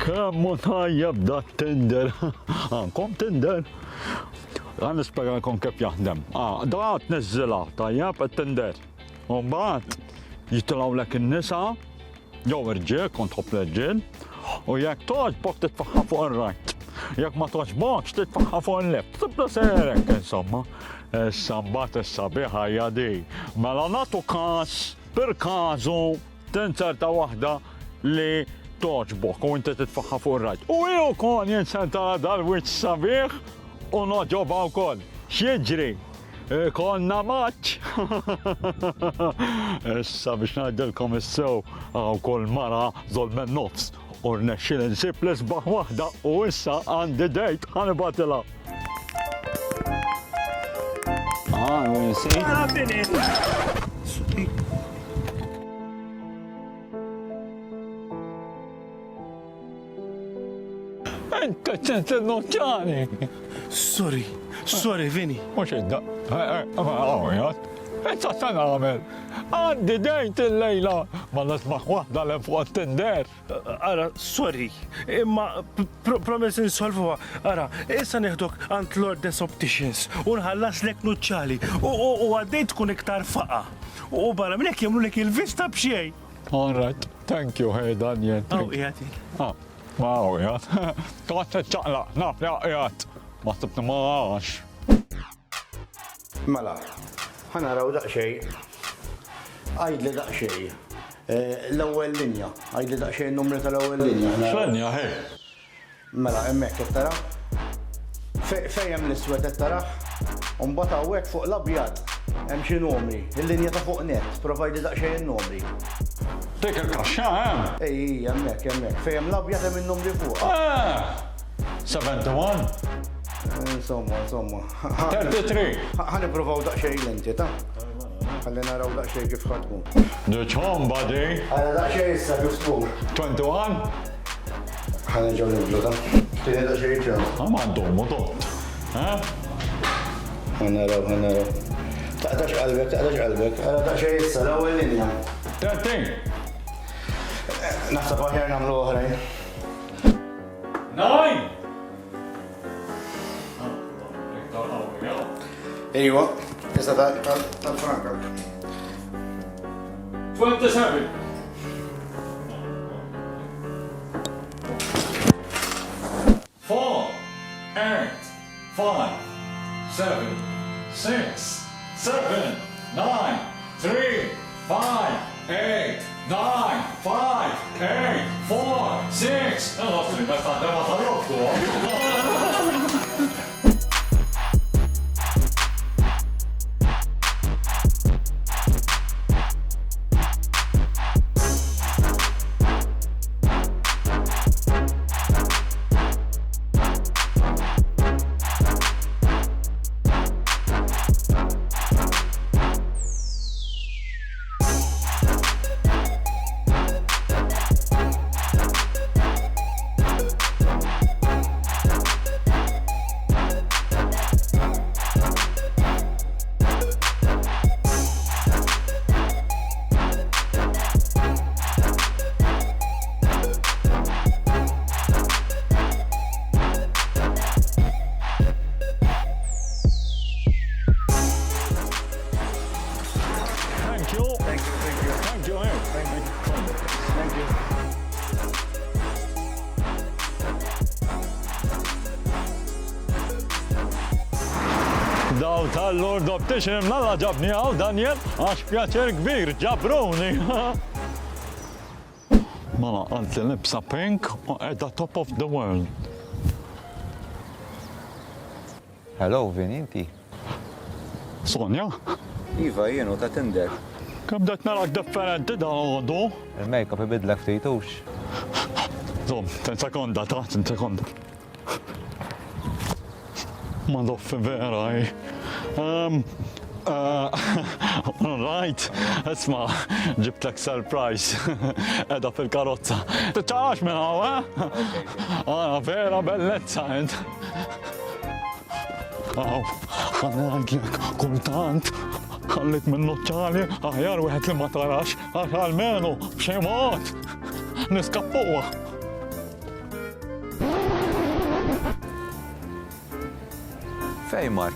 Kemmu tajjeb da Tinder. Kom Tinder. Għan nispjegalkom kif jaħdem. Da tniżżilha tajjeb it-Tinder. U mbagħad jitilgħulek in-nisa jew irġiel kont tħobb l-irġiel u jekk togħġbok titfaħħa fuq ir-right. Jekk ma togħġbokx titfaħħa fuq il-left. Tibda serek insomma. Issa mbagħad is-sabiħa hija di. Mela nagħtu każ per każu tinserta waħda li toġbok u inti titfaħħa fuq ir-right. U jew kon jinserta dal-wiċċ sabiħ u noġobha wkoll. X'jiġri? Konna maċ. Issa biex ngħidilkom is-sew hawn kull mara żolmen nofs u rnexxiel insib l-isbaħ waħda u issa għandi dejt ħanibatilha. Vinny. Inti ċent in-nuċċali. Sorry, Vinny. Mux id-da. Għawjat. Inta san għamil. Għandi dejt il-lejla. Ma nismaħ wahda l fuq Tinder. Ara, sorry. Imma promess insolvuha. Ara, issa neħdok għand Lordes Opticians u nħallas lek nuċċali u għaddejt tkun iktar faqa. U barra minn hekk jagħmlu lek il-vista b'xejn. All right. Thank you, hey Daniel. Jagħti. Wow, jgħat. Kont ċaqlaq, naf jgħat. Ma tibni maħax. Mela, ħanaraw daqxej. Għajdli daqxej. L-ewwel linja. Għajdli daqxej n-numri tal-ewwel linja. X'linja, hej? Mela, hemmhekk qed tara. Fejn l-iswed qed tara. U mbagħad hawnhekk fuq l-abjad hemm xi numri. Il-linja ta' fuq net, provajdi daqxej in-numri. Dik il-kaxxa, hemm? Ej, hemmhekk. Fejn l-abjad hemm in-numri fuq. 71. Insomma. 33. Ħanippruvaw daqxej l-inti, ta'? Ħalli naraw daqxej kif ħadkun. Duċħom, buddy. Għala daqxej issa kif tkun. 21. Ħalli ġew nibdu, ta'? Tieni daqxej ġew. Ma għandhom dott. ħanaraw. Taqdax qalbek. Għala daqxej issa l-ewwel linja. 13. Naħseb aħjar nagħmlu oħrajn. 9. Ejwa, issa tal-Franka. 27. 4, 8, 5, 7, 6, 7, 9, 3, 5, 8, 9, 5, 8, 4, 6. Nostri, ma sta andando a rotto. Daw tal-Lord Optician nalla ġabni għaw, Daniel, għax pjaċer kbir, ġabruni. Mala, għanti libsa pink u edha top of the world. Hello, Vinny, inti? Sonja? Iva, jienu ta' Tinder. Kabdet narak differenti da għodu. Il-make-up ibidlek ftejtux. Zom, 10 sekonda, ta' 10 sekonda. Ma doffi vera, Right, isma, ġibtlek surprise. Edha fil-karozza. Tiċċaħax minn għaw, vera bellezza, ent. Għannagħlek, kultant, għallik minn nuċċali, aħjar wieħed li ma tarax, għax għalmenu, b'xi mod, niskappuwa. Fej mar?